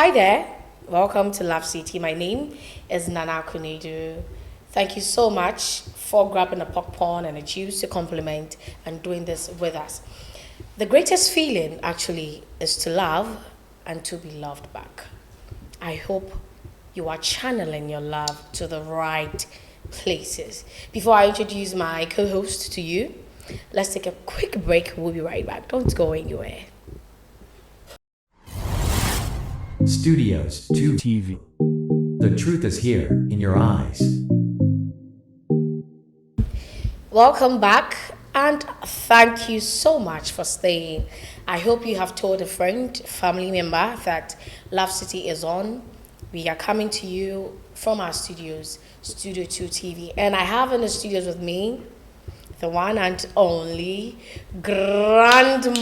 Hi there, welcome to Love City. My name is Nana Kunedu. Thank you so much for grabbing a popcorn and a juice to compliment and doing this with us. The greatest feeling actually is to love and to be loved back. I hope you are channeling your love to the right places. Before I introduce my co-host to you, let's take a quick break. We'll be right back. Don't go anywhere. Studios 2 TV. The truth is here in your eyes. Welcome back and thank you so much for staying. I hope you have told a friend, family member that Love City is on. We are coming to you from our studios, Studio 2 TV. And I have in the studios with me the one and only Grandmaster.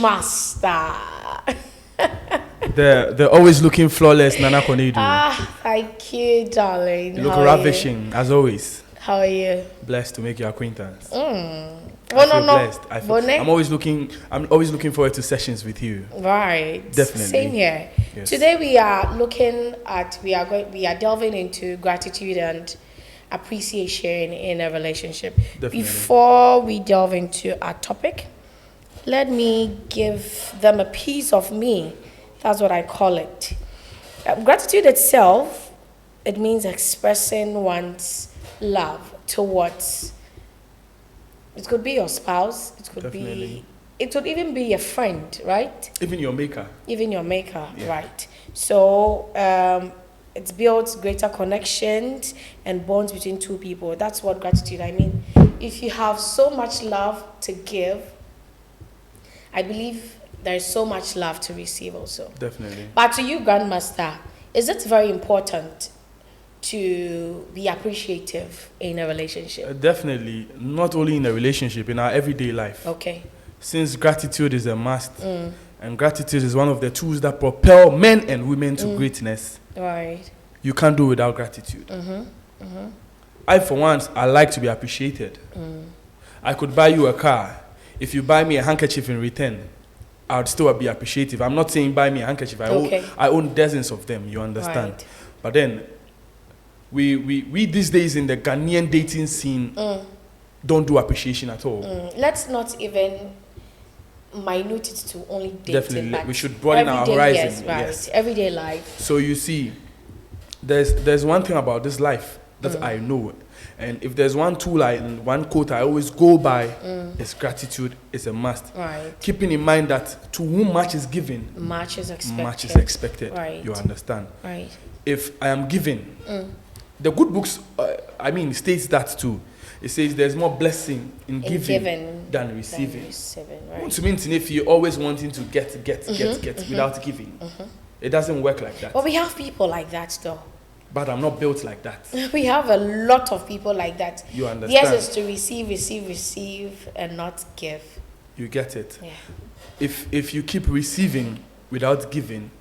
The always looking flawless Nana Konedu. Thank you, darling. You look How are ravishing as always. How are you? Blessed to make your acquaintance. Blessed. I'm always looking forward to sessions with you. Right. Definitely. Same here. Yes. Today we are delving into gratitude and appreciation in a relationship. Definitely. Before we delve into our topic, let me give them a piece of me. That's what I call it. Gratitude itself, it means expressing one's love towards. It could be your spouse. It could Definitely. It could even be a friend, right? Even your maker. Even your maker, Yeah. right? So it builds greater connections and bonds between two people. That's what gratitude. I mean, if you have so much love to give, I believe there is so much love to receive also. Definitely. But to you, Grandmaster, is it very important to be appreciative in a relationship? Definitely. Not only in a relationship, in our everyday life. Okay. Since gratitude is a must, and gratitude is one of the tools that propel men and women to greatness, Right. you can't do without gratitude. I, for once, I like to be appreciated. I could buy you a car. If you buy me a handkerchief in return, I would still be appreciative. I'm not saying buy me a handkerchief. Okay. I own dozens of them, you understand? Right. But then, we these days in the Ghanaian dating scene don't do appreciation at all. Let's not even minute it to only dating. Definitely. but We should broaden our everyday- horizon. Yes, right. Yes. Everyday life. So you see, there's one thing about this life that I know. And if there's one tool and one quote I always go by, is gratitude is a must. Right. Keeping in mind that to whom much is given, Much is expected. much is expected. Right. You understand? Right. If I am given, the good books, states that too. It says there's more blessing in giving than receiving. Right. To mean if you're always wanting to get without giving, it doesn't work like that. But we have people like that though. But I'm not built like that. We have a lot of people like that. You understand? Yes, it's to receive, and not give. You get it. Yeah. If you keep receiving without giving,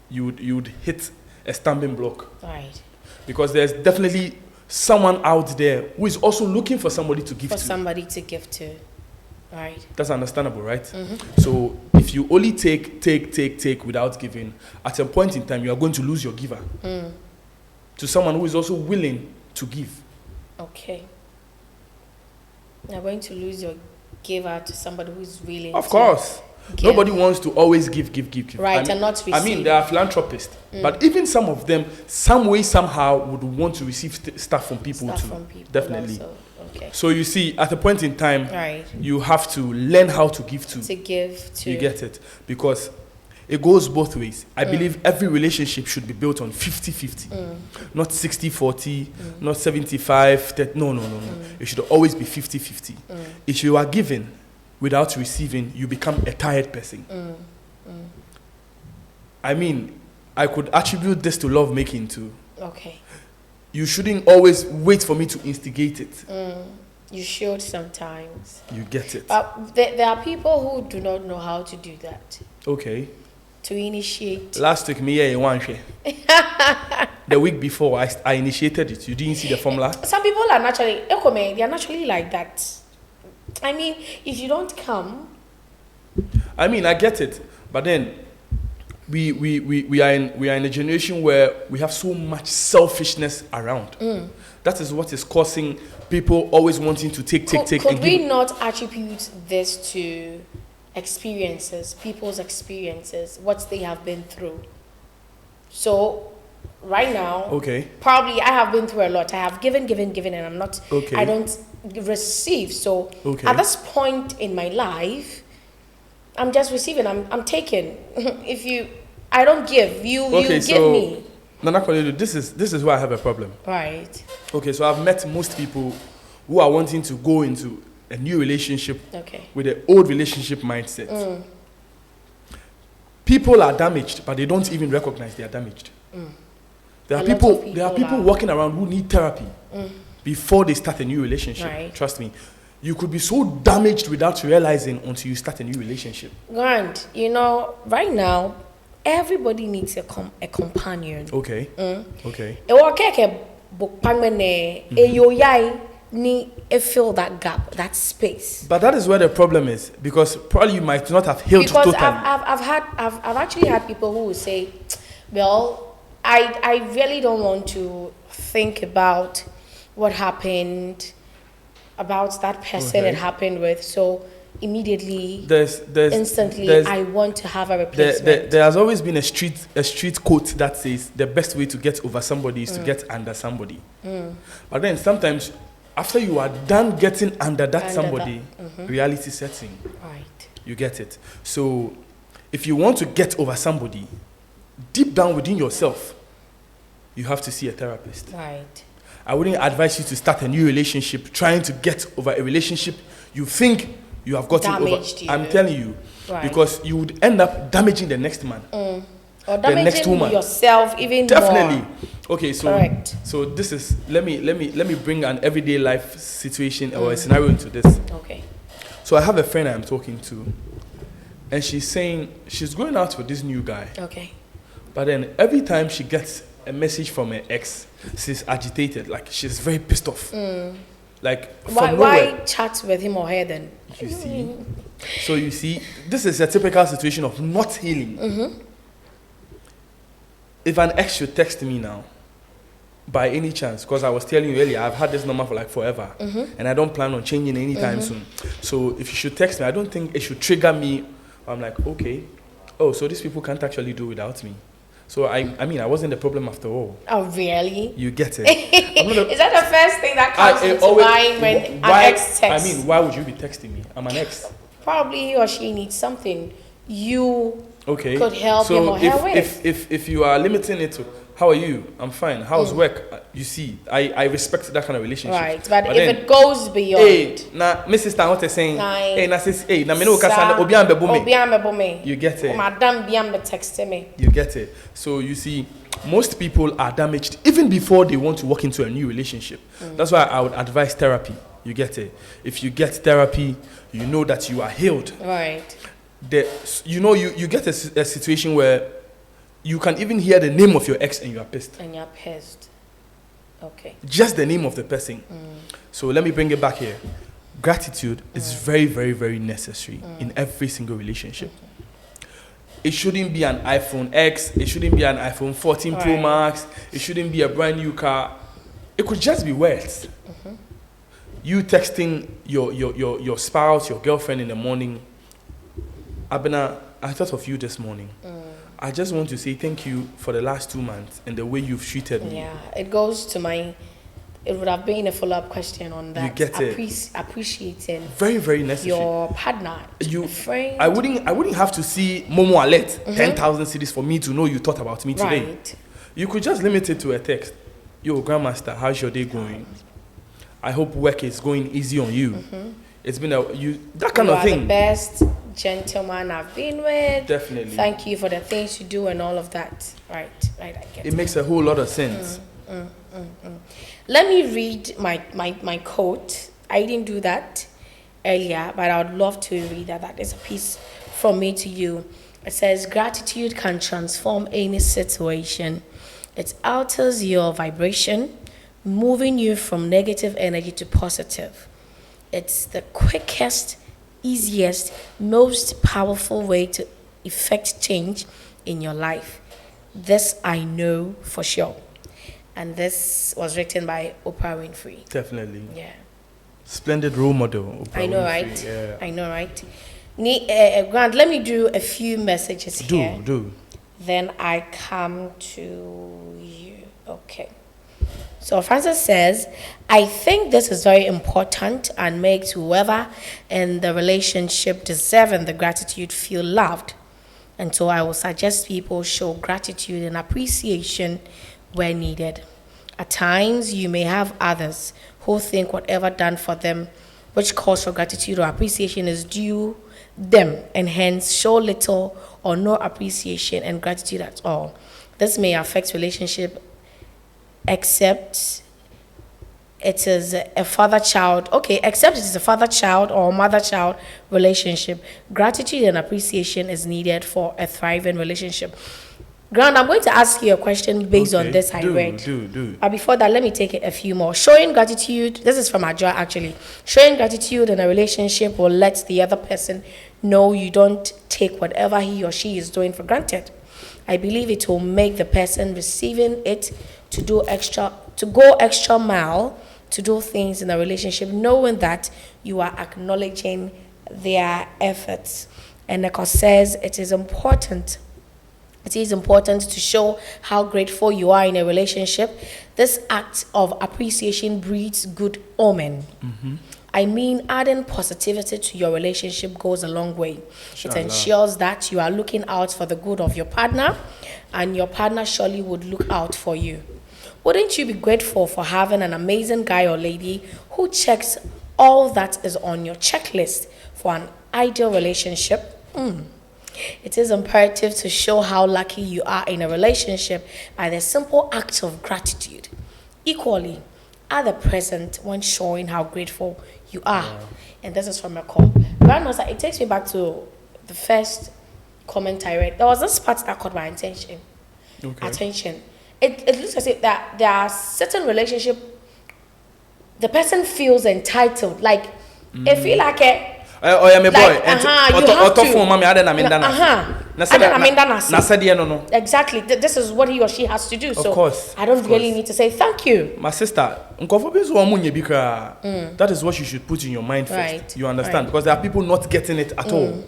you would hit a stumbling block, Right. because there's definitely someone out there who is also looking for somebody to give For to. somebody to give to. Right. That's understandable, right? So if you only take without giving, at a point in time you are going to lose your giver to someone who is also willing to give. Okay. You're going to lose your giver to somebody who's willing. Of to course. give. Nobody wants to always give. Right, and not I mean, receive. there are philanthropists, but even some of them, some way, somehow, would want to receive stuff from people Stuff too. from people. Definitely. Also. Okay. So you see, at a point in time, Right. you have to learn how to give to. To give to. You get it? Because it goes both ways. I believe every relationship should be built on 50-50. Not 60-40, not 75-30. No. It should always be 50-50. If you are giving without receiving, you become a tired person. I mean, I could attribute this to love making too. Okay. You shouldn't always wait for me to instigate it. You should sometimes. You get it? But there are people who do not know how to do that. Okay. To initiate. Last week, me here one share. The week before, I initiated it. You didn't see the formula? Some people are naturally, they are naturally like that. I mean, if you don't come. I mean, I get it. But then, we are in a generation where we have so much selfishness around. That is what is causing people always wanting to take. Could and we give. not attribute this to experiences, people's experiences, what they have been through? So, right now, Okay. probably I have been through a lot. I have given, and I'm not, Okay. I don't receive. So, Okay. at this point in my life, I'm just receiving, I'm taking. I don't give, you give me. Nana Koledu, this is where I have a problem. Right. Okay, so I've met most people who are wanting to go into a new relationship Okay. with an old relationship mindset. People are damaged, but they don't even recognize they are damaged. There are A lot of people people are. walking around who need therapy before they start a new relationship. Right. Trust me. You could be so damaged without realizing until you start a new relationship. Grant, right now, everybody needs a companion. Okay. Okay. Ewo keke bokpangmene eyoyai ni fill that gap, that space. But that is where the problem is, because probably you might not have healed Because totally. I've actually had people who will say, well, I really don't want to think about what happened, about that person Okay. it happened with, so immediately, There's instantly, there's- I want to have a replacement. there has always been a street quote that says the best way to get over somebody is to get under somebody. But then sometimes after you are done getting under that Under somebody, reality sets in. Right. You get it. So if you want to get over somebody, deep down within yourself, you have to see a therapist. Right. I wouldn't advise you to start a new relationship trying to get over a relationship you think you have gotten Damaged over. you. I'm telling you. Right. Because you would end up damaging the next man. Or The next damaging woman. yourself even Definitely. more. Okay, so Correct. so this is let me bring an everyday life situation or a scenario into this. Okay. So I have a friend I'm talking to, and she's saying she's going out with this new guy. Okay. But then every time she gets a message from her ex, she's agitated, like she's very pissed off. Like from Why nowhere. chat with him or her then? You see? So you see, this is a typical situation of not healing. If an ex should text me now, by any chance, because I was telling you earlier, I've had this number for like forever, and I don't plan on changing anytime soon. So if you should text me, I don't think it should trigger me. I'm like, okay, oh, so these people can't actually do without me. So I mean, I wasn't the problem after all. Oh, really? You get it? I'm not a- Is that the first thing that comes into mind when an ex texts? I mean, why would you be texting me? I'm an ex. Probably he or she needs something you Okay. could help him or her with. If you are limiting it to how are you? I'm fine. How's work? You see, I respect that kind of relationship. Right, but if then, it goes beyond, hey, na my sister what saying, Aye. hey, na sis, hey, na me no kasa na obi ambe me. Obiambe me. You get it. Madam Biambe texted me. You get it. So you see, most people are damaged even before they want to walk into a new relationship. That's why I would advise therapy. You get it. If you get therapy, you know that you are healed. Right. You get a situation where you can even hear the name of your ex and you are pissed. And you're pissed. Okay. Just the name of the person. So let me bring it back here. Gratitude is very, very, very necessary in every single relationship. It shouldn't be an iPhone X. It shouldn't be an iPhone 14 Pro Right. Max. It shouldn't be a brand new car. It could just be words. You texting your spouse, your girlfriend in the morning. Abena, I thought of you this morning. I just want to say thank you for the last 2 months and the way you've treated me. Yeah, it goes to my. It would have been a follow-up question on that. You get it. Appreciating Very, very necessary. your partner, You- a friend. I wouldn't have to see Momo alert 10,000 cities for me to know you thought about me today. Right. You could just limit it to a text. Yo, Grandmaster, how's your day going? I hope work is going easy on you. It's been that kind You of are the thing. best gentleman I've been with. Definitely. Thank you for the things you do and all of that. Right, I get It makes a whole lot of sense. Let me read my quote. I didn't do that earlier, but I would love to read that. That is a piece from me to you. It says, gratitude can transform any situation. It alters your vibration, moving you from negative energy to positive. It's the quickest, easiest, most powerful way to effect change in your life. This I know for sure. And this was written by Oprah Winfrey. Definitely. Yeah. Splendid role model. Oprah I know, Winfrey. right? Yeah. I know, right? Grant, let me do a few messages here. Do. Then I come to you. Okay. So Francis says, I think this is very important and makes whoever in the relationship deserving the gratitude feel loved. And so I will suggest people show gratitude and appreciation where needed. At times, you may have others who think whatever done for them, which calls for gratitude or appreciation, is due them, and hence show little or no appreciation and gratitude at all. This may affect relationship, except it is a father-child. Okay, except it is a father-child or mother-child relationship. Gratitude and appreciation is needed for a thriving relationship. Grant, I'm going to ask you a question based on this I read. Do. But before that, let me take a few more. Showing gratitude, this is from Adjoa actually. Showing gratitude in a relationship will let the other person know you don't take whatever he or she is doing for granted. I believe it will make the person receiving it to go extra mile to do things in a relationship, knowing that you are acknowledging their efforts. And Eko says it is important to show how grateful you are in a relationship. This act of appreciation breeds good omen. I mean, adding positivity to your relationship goes a long way. It ensures that you are looking out for the good of your partner, and your partner surely would look out for you. Wouldn't you be grateful for having an amazing guy or lady who checks all that is on your checklist for an ideal relationship? It is imperative to show how lucky you are in a relationship by the simple act of gratitude. Equally, at the present when showing how grateful you are. Yeah. And this is from a call. Grandmaster, it takes me back to the first comment I read. There was this part that caught my attention. It looks as if that there are certain relationship, the person feels entitled. Like, they feel like a... Oh yeah, my boy. Exactly. This is what he or she has to do. So of course, I don't really need to say thank you. My sister, that is what you should put in your mind first. Right. You understand? Because there are people not getting it at all.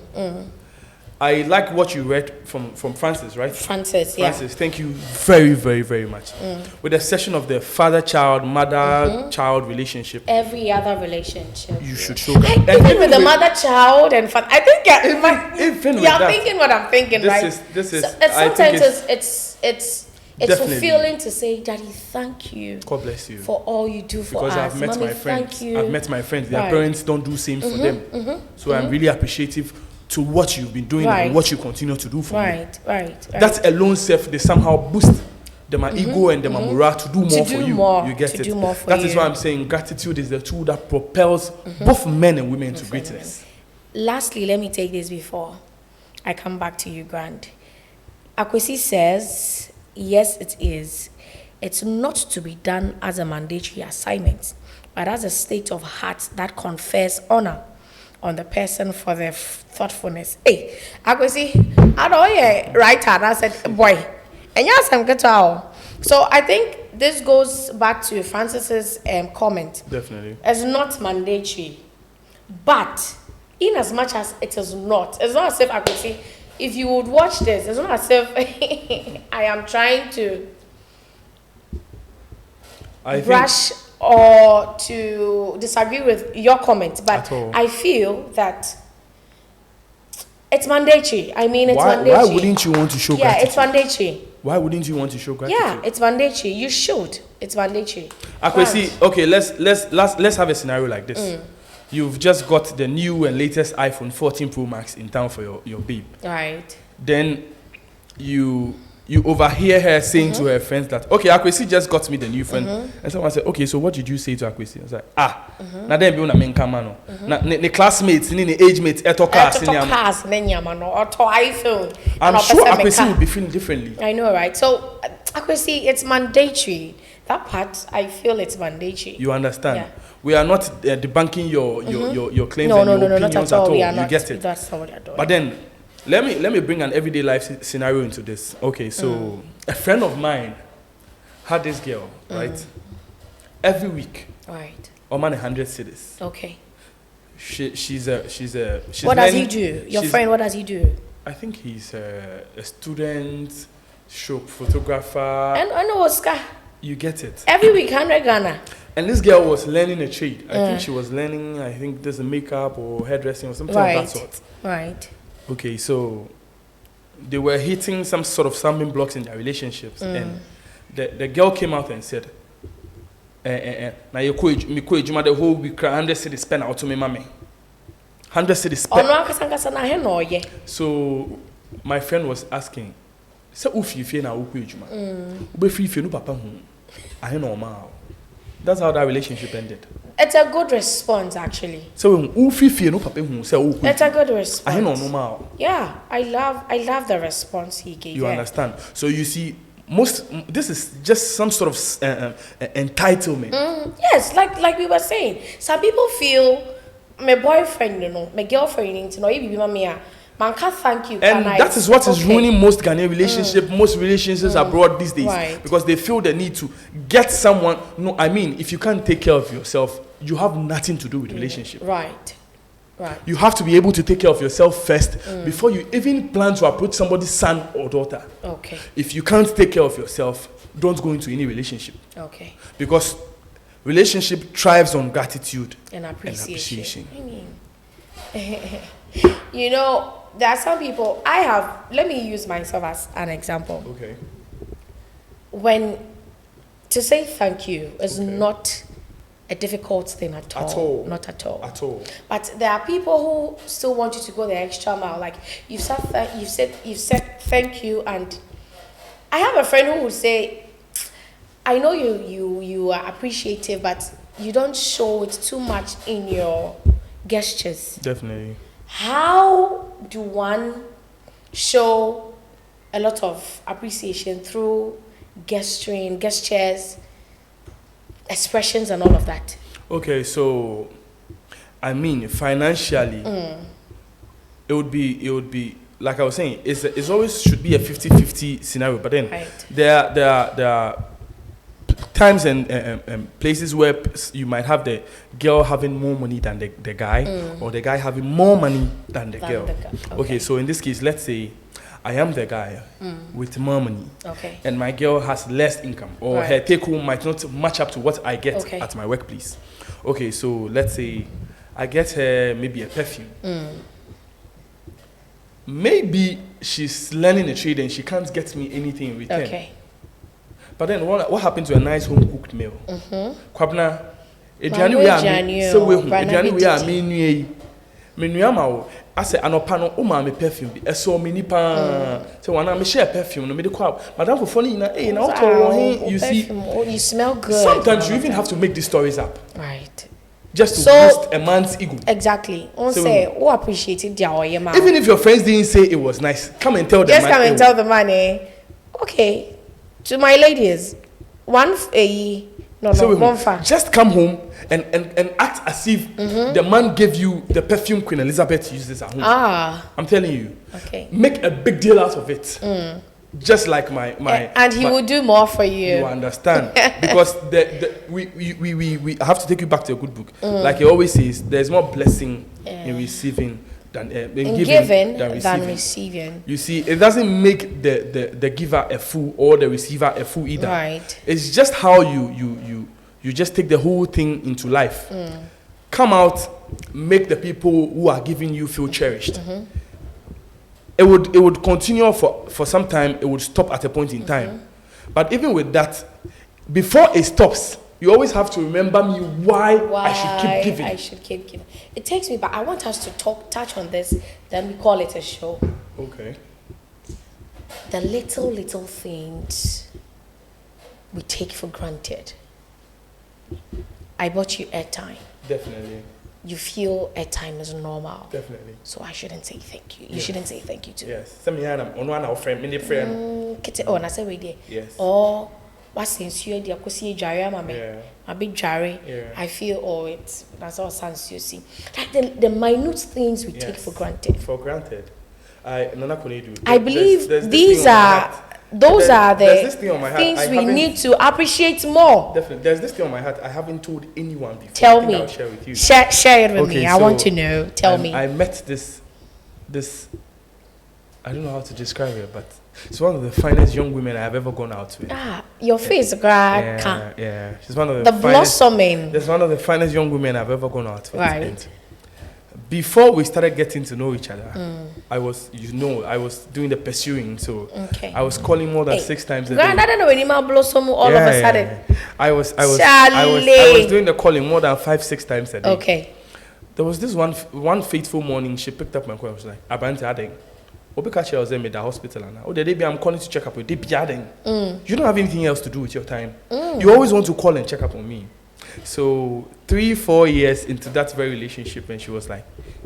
I like what you read from Francis, right? Francis, yeah. Thank you very, very, very much. With the session of the father-child, mother-child relationship. Every other relationship. You should show that. Even with the mother-child and father, I think you're thinking what I'm thinking, right? Sometimes it's fulfilling to say, Daddy, thank you. God bless you. For all you do for us. Because I've met my friends. I've met my friends. Their parents don't do same for them. So I'm really appreciative to what you've been doing and what you continue to do for me. Right. That alone self, they somehow boost my ego and my morale to do more for you. You get it? That is why I'm saying gratitude is the tool that propels both men and women to greatness. Lastly, let me take this before I come back to you, Grant. Akwesi says, yes, it is. It's not to be done as a mandatory assignment, but as a state of heart that confers honor on the person for their thoughtfulness. Hey, Akwesi, I know right hand. I said, boy, and yes, I'm good to. So I think this goes back to Francis's comment. Definitely. It's not mandatory, but in as much as it is not, it's not as if Akwesi, if you would watch this, it's not as if I am trying to brush or to disagree with your comment, but I feel that it's mandatory. I mean, it's mandatory. Why wouldn't you want to show gratitude? Yeah, it's mandatory. Why wouldn't you want to show gratitude? Yeah, it's mandatory. You should. It's mandatory. Akwesi, okay, let's have a scenario like this. You've just got the new and latest iPhone 14 Pro Max in town for your babe. Right. Then you overhear her saying to her friends that, okay, Akwesi just got me the new phone. And someone said, okay, so what did you say to Akwesi? I was like, na then be na menka mano. Na the classmates, ni the age mates, eto cars, ni iPhone. I'm sure Akwesi would be feeling differently. I know, right? So Akwesi, it's mandatory. That part, I feel it's mandatory. You understand? Yeah. We are not debunking your claims and your opinions not at all. You get it. That's not what you're doing. But then, Let me bring an everyday life scenario into this. Okay, so a friend of mine had this girl, right? Every week, Right. Oman 100 cities. Okay. She's What does he do? Your friend, what does he do? I think he's a student, photographer. And I know Oscar. You get it. Every week, 100 Ghana. And this girl was learning a trade. I think she was learning, I think there's a makeup or hairdressing or something of that sort. Right. Okay, so they were hitting some sort of stumbling blocks in their relationships. And the girl came out and said, now you the whole week, 100 cities spent out to me, mommy. 100 cities spent. So my friend was asking, so if you feel now, no papa I know. That's how that relationship ended. It's a good response, actually. So if you feel no papa it's a good response. I know normal. Yeah, I love the response he gave. You understand? So you see, this is just some sort of entitlement. Yes, like we were saying, some people feel my boyfriend, my girlfriend, man can't thank you. And that is what is ruining most Ghanaian relationships, most relationships abroad these days. Right. Because they feel the need to get someone. No, I mean, if you can't take care of yourself, you have nothing to do with relationship. Right. You have to be able to take care of yourself first before you even plan to approach somebody's son or daughter. Okay. If you can't take care of yourself, don't go into any relationship. Okay. Because relationship thrives on gratitude And appreciation. and appreciation. I mean, there are some people, let me use myself as an example. Okay. To say thank you is not a difficult thing at all. Not at all. At all. But there are people who still want you to go the extra mile. Like you've said thank you, and I have a friend who would say, I know you are appreciative, but you don't show it too much in your gestures. Definitely. How do one show a lot of appreciation through gestures, expressions, and all of that? Okay, so I mean, financially, it would be like I was saying, it's always should be a 50-50 scenario. But then there are times and places where you might have the girl having more money than the guy, or the guy having more money than the girl. Okay, so in this case, let's say I am the guy with more money, and my girl has less income, or her take home might not match up to what I get at my workplace. Okay, so let's say I get her maybe a perfume. Maybe she's learning a trade and she can't get me anything in return. Okay. But then what happened to a nice home cooked meal? Kwabna, I say anopano o ma me perfume bi eso me nipa say wana me share perfume no me de kwa madam for funny na you see you smell good. Sometimes you even have to make these stories up, right, just to boost a man's ego. Exactly. On say who appreciated their man. Even if your friends didn't say it was nice, come and tell them. Just come and tell the man, okay, to my ladies, one just come home and act as if the man gave you the perfume Queen Elizabeth uses at home. I'm telling you. Okay. Make a big deal out of it. Just like my and he will do more for you. You understand? Because we have to take you back to a good book. Like he always says, there's more blessing in receiving than in giving than receiving. You see, it doesn't make the giver a fool or the receiver a fool either. Right. It's just how you just take the whole thing into life. Come out, make the people who are giving you feel cherished. It would continue for some time. It would stop at a point in time. But even with that, before it stops, you always have to remember me why I should keep giving. It takes me back. I want us to touch on this, then we call it a show. Okay. The little things we take for granted. I bought you airtime. Definitely. You feel airtime is normal. Definitely. So I shouldn't say thank you. You shouldn't say thank you to me. Yes. Some on one our friend, many friend. I say we there. Yes. Or what since you there kosi jare mama. A big jare. I feel that's all sense you see. Like the minute things we take for granted. For granted. Nana Konedu. I believe there's this these thing on my are heart. those are There's the this thing on my heart. things I we haven't- need to appreciate more. Definitely. There's this thing on my heart I haven't told anyone before. Tell I think me. I'll share with you. Share it with Okay, me. I want so to know. Tell me. I met this I don't know how to describe it, but she's one of the finest young women I have ever gone out with. Your face, grad. Yeah. She's one of The the finest. blossoming. There's one of the finest young women I've ever gone out with. Right. And before we started getting to know each other, I was doing the pursuing, so Okay. I was calling more than Hey, 6 times a Grand, day. I don't know any more blossom all of a sudden. I was Charlie. doing the calling more than 5-6 times a day. Okay. There was this one fateful morning. She picked up my call. I was like, "Abante Adeng, Obikachi was in the hospital now. Oh, the day I'm calling to check up with Adeng. You don't have anything else to do with your time. You always want to call and check up on me." So 3-4 years into that very relationship, and she was like,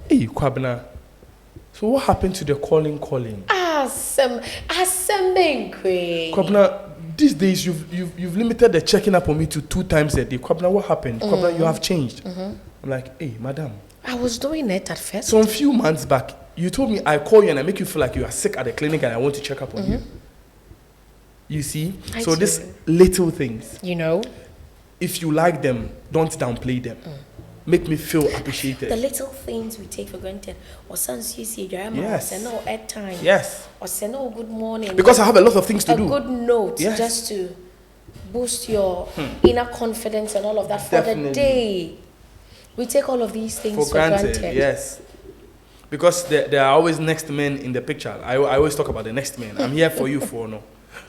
"Hey, Kwabena, so what happened to the calling?" Assembling queen. Kwabena, these days you've limited the checking up on me to 2 times a day. Kwabena, what happened? Kwabena, you have changed. I'm like, "Hey, madam, I was doing it at first. some few months back, you told me I call you and I make you feel like you are sick at the clinic and I want to check up on you. You see? I So do. these little things, You know, if you like them, don't downplay them. Make me feel appreciated. the little things we take for granted. Or since you see your mom, Yes. say no at time. Yes. Or say no good morning. Because I have a lot of things to a do. good note Yes. just to boost your inner confidence and all of that for Definitely. the day. We take all of these things For granted, yes. Because there are always next men in the picture. I always talk about the next man. I'm here for you, for no.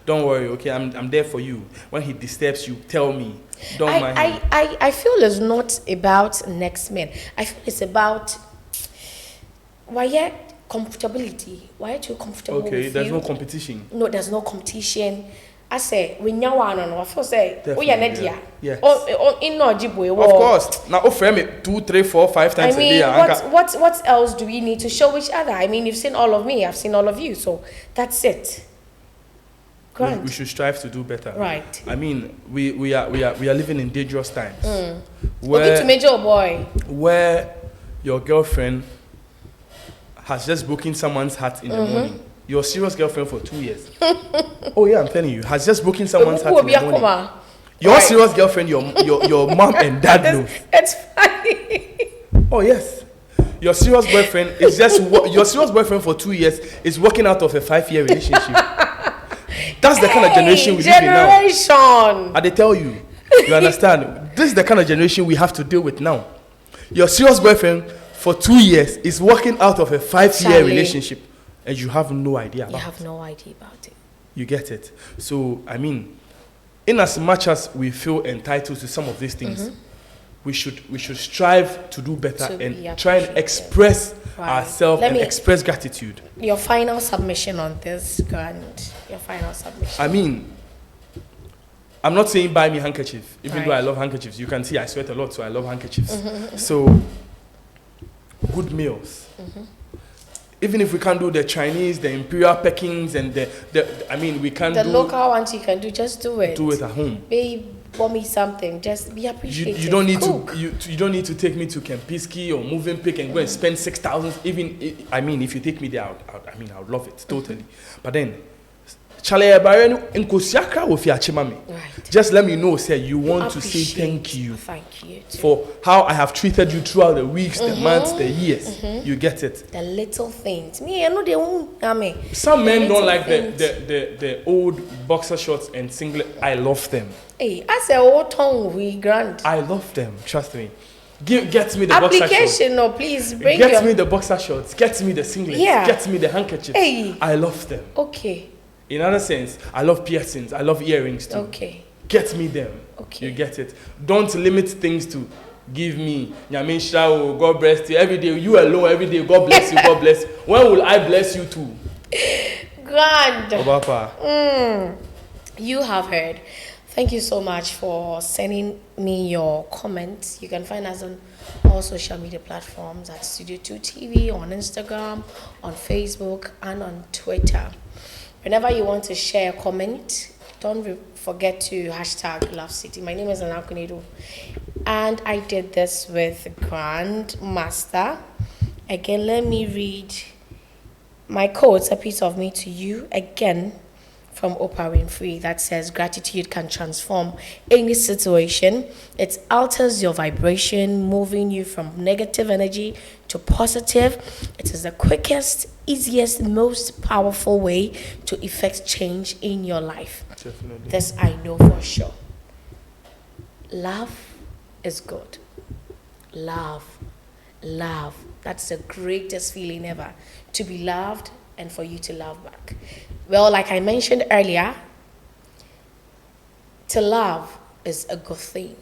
Don't worry, okay? I'm there for you. When he disturbs you, tell me. Don't mind him. I feel it's not about next men. I feel it's about why comfortability. Why are you comfortable Okay, with there's you? no competition. No, there's no competition. I say when you want no, I feel say oh yeah, Definitely, Nadia. yeah. Oh, in no jibo. Of course. Now, frame it 2, 3, 4, 5 I times a mean, day. what else do we need to show each other? I mean, you've seen all of me, I've seen all of you, so that's it. Grant. We should strive to do better. Right. I mean, we are living in dangerous times. Okay, to Where major boy. where your girlfriend has just broken someone's heart in the morning. Your serious girlfriend for 2 years. Oh yeah, I'm telling you, has just broken someone's heart in the morning. Your Right. serious girlfriend, your mom and dad know. It's funny. Oh yes. Your serious boyfriend is just your serious boyfriend for 2 years is working out of a 5-year relationship. That's the kind of generation we live in now. Generation. I they tell you. You understand? This is the kind of generation we have to deal with now. Your serious boyfriend for 2 years is working out of a 5-year Charlie. relationship, and you have no idea about You it. have no idea about it. You get it? So, I mean, in as much as we feel entitled to some of these things, we should strive to do better To be and try and appreciated. express Right. ourselves Let and me- express gratitude. Your final submission on this, Grant. Your final submission. I mean, I'm not saying buy me handkerchief, even though Right. I love handkerchiefs. You can see I sweat a lot, so I love handkerchiefs. So, good meals. Even if we can't do the Chinese, the Imperial Pekins, and I mean, we can't The do local ones you can do, just do it. it at home. Babe, bought me something. Just be You, appreciative. you don't need Cook. to you don't need to take me to Kempinski or Moving Pick and go and spend 6,000. Even I mean, if you take me there, I would love it totally. But then, Chale Barenu Nkosiakra Wofiachimami. Right. Just let me know, say you want to say Appreciate. thank you Thank you. Too. for how I have treated you throughout the weeks, the months, the years. You get it. The little things. Me, I know they won't. I mean, Some men little don't like things. the old boxer shorts and singlet. I love them. Hey, I say, oh, tongue, we grant. I love them. Trust me. Get me the boxer shorts. Application, no, please bring Get your. me the boxer shorts. Get me the singlets. Yeah. Get me the handkerchief. Hey. I love them. Okay, In other sense, I love piercings. I love earrings too. okay. Get me them. Okay. You get it. Don't limit things to give me. Nyamisha, oh, God bless you. Every day, you alone, every day, God bless you, God bless you. When will I bless you too? Grand. Obapa. You have heard. Thank you so much for sending me your comments. You can find us on all social media platforms at Studio 2 TV, on Instagram, on Facebook, and on Twitter. Whenever you want to share a comment, don't forget to hashtag Love City. My name is Nana Konedu, and I did this with Grandmaster. Again, let me read my quote, a piece of me to you, again from Oprah Winfrey, that says gratitude can transform any situation. It alters your vibration, moving you from negative energy to positive. It is the quickest, easiest, most powerful way to effect change in your life. Definitely. This I know for sure. Love is good. Love. That's the greatest feeling ever. To be loved and for you to love back. Well, like I mentioned earlier, to love is a good thing.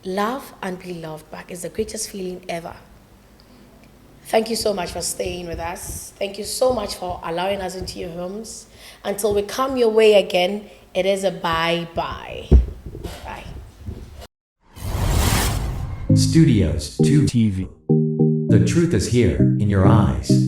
Love and be loved back is the greatest feeling ever. Thank you so much for staying with us. Thank you so much for allowing us into your homes. Until we come your way again, it is a bye-bye. Bye. Studios 2 TV. The truth is here in your eyes.